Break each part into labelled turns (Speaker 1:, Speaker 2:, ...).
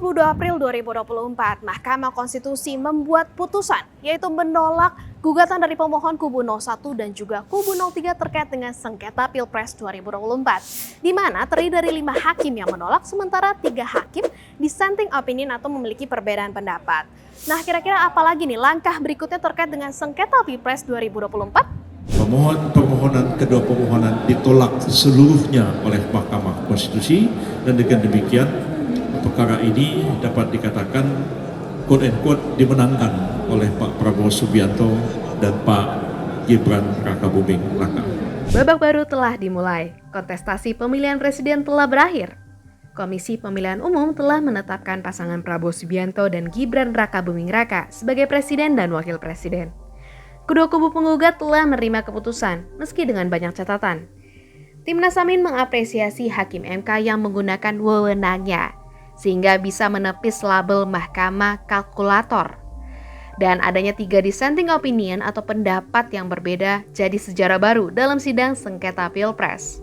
Speaker 1: 22 April 2024, Mahkamah Konstitusi membuat putusan, yaitu menolak gugatan dari pemohon kubu 01 dan juga kubu 03 terkait dengan sengketa Pilpres 2024, di mana terdiri dari 5 hakim yang menolak, sementara 3 hakim dissenting opinion atau memiliki perbedaan pendapat. Nah, kira-kira apa lagi nih langkah berikutnya terkait dengan sengketa Pilpres 2024?
Speaker 2: Permohonan kedua pemohonan ditolak seluruhnya oleh Mahkamah Konstitusi, dan dengan demikian perkara ini dapat dikatakan quote and quote dimenangkan oleh Pak Prabowo Subianto dan Pak Gibran Rakabuming Raka.
Speaker 1: Babak baru telah dimulai, kontestasi pemilihan presiden telah berakhir. Komisi Pemilihan Umum telah menetapkan pasangan Prabowo Subianto dan Gibran Rakabuming Raka sebagai presiden dan wakil presiden. Kedua kubu penggugat telah menerima keputusan, meski dengan banyak catatan. Timnas Amin mengapresiasi Hakim MK yang menggunakan wewenangnya, sehingga bisa menepis label Mahkamah Kalkulator. Dan adanya 3 dissenting opinion atau pendapat yang berbeda jadi sejarah baru dalam sidang sengketa Pilpres.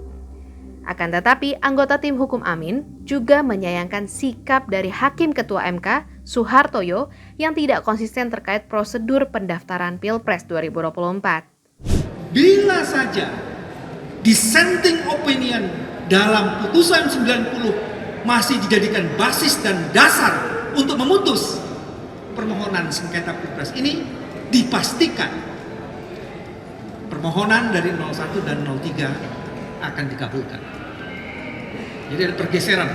Speaker 1: Akan tetapi, anggota tim hukum Amin juga menyayangkan sikap dari Hakim Ketua MK, Suhartoyo, yang tidak konsisten terkait prosedur pendaftaran Pilpres 2024.
Speaker 3: Bila saja dissenting opinion dalam putusan 90 masih dijadikan basis dan dasar untuk memutus permohonan sengketa Pilpres ini, dipastikan permohonan dari 01 dan 03 akan dikabulkan. Jadi ada pergeseran.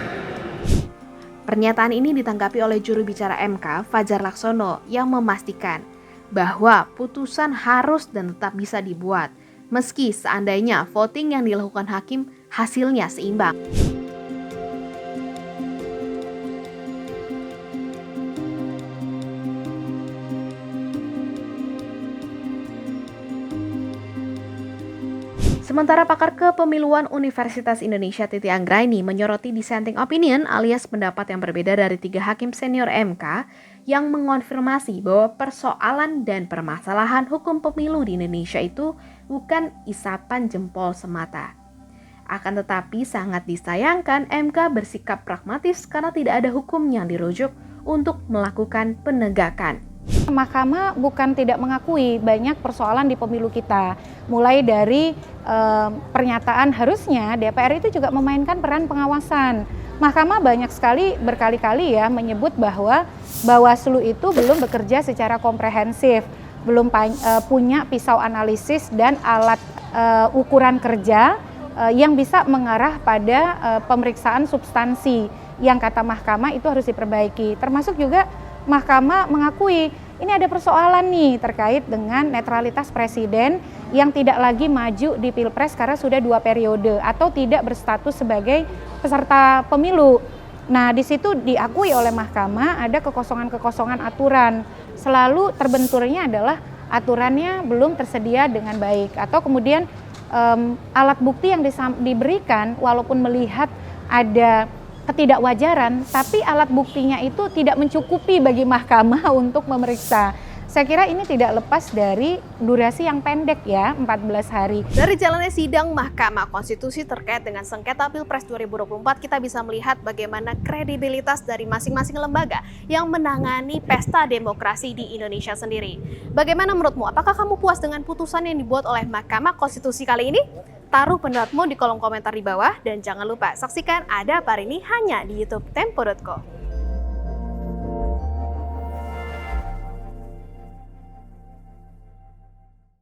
Speaker 1: Pernyataan ini ditanggapi oleh juru bicara MK, Fajar Laksono, yang memastikan bahwa putusan harus dan tetap bisa dibuat, meski seandainya voting yang dilakukan hakim hasilnya seimbang. Sementara pakar kepemiluan Universitas Indonesia Titi Anggraini menyoroti dissenting opinion alias pendapat yang berbeda dari 3 hakim senior MK yang mengonfirmasi bahwa persoalan dan permasalahan hukum pemilu di Indonesia itu bukan isapan jempol semata. Akan tetapi sangat disayangkan MK bersikap pragmatis karena tidak ada hukum yang dirujuk untuk melakukan penegakan.
Speaker 4: Mahkamah bukan tidak mengakui banyak persoalan di pemilu kita, mulai dari pernyataan harusnya DPR itu juga memainkan peran pengawasan. Mahkamah banyak sekali berkali-kali ya menyebut bahwa Bawaslu itu belum bekerja secara komprehensif, belum punya pisau analisis dan alat ukuran kerja yang bisa mengarah pada pemeriksaan substansi yang kata Mahkamah itu harus diperbaiki. Termasuk juga Mahkamah mengakui ini ada persoalan nih terkait dengan netralitas presiden yang tidak lagi maju di Pilpres karena sudah 2 periode atau tidak berstatus sebagai peserta pemilu. Nah, di situ diakui oleh Mahkamah ada kekosongan-kekosongan aturan. Selalu terbenturnya adalah aturannya belum tersedia dengan baik atau kemudian alat bukti yang diberikan walaupun melihat ada ketidakwajaran, tapi alat buktinya itu tidak mencukupi bagi Mahkamah untuk memeriksa. Saya kira ini tidak lepas dari durasi yang pendek ya, 14 hari.
Speaker 1: Dari jalannya sidang Mahkamah Konstitusi terkait dengan sengketa Pilpres 2024, kita bisa melihat bagaimana kredibilitas dari masing-masing lembaga yang menangani pesta demokrasi di Indonesia sendiri. Bagaimana menurutmu? Apakah kamu puas dengan putusan yang dibuat oleh Mahkamah Konstitusi kali ini? Taruh pendapatmu di kolom komentar di bawah dan jangan lupa saksikan Ada Apa Hari Ini hanya di YouTube Tempo.co.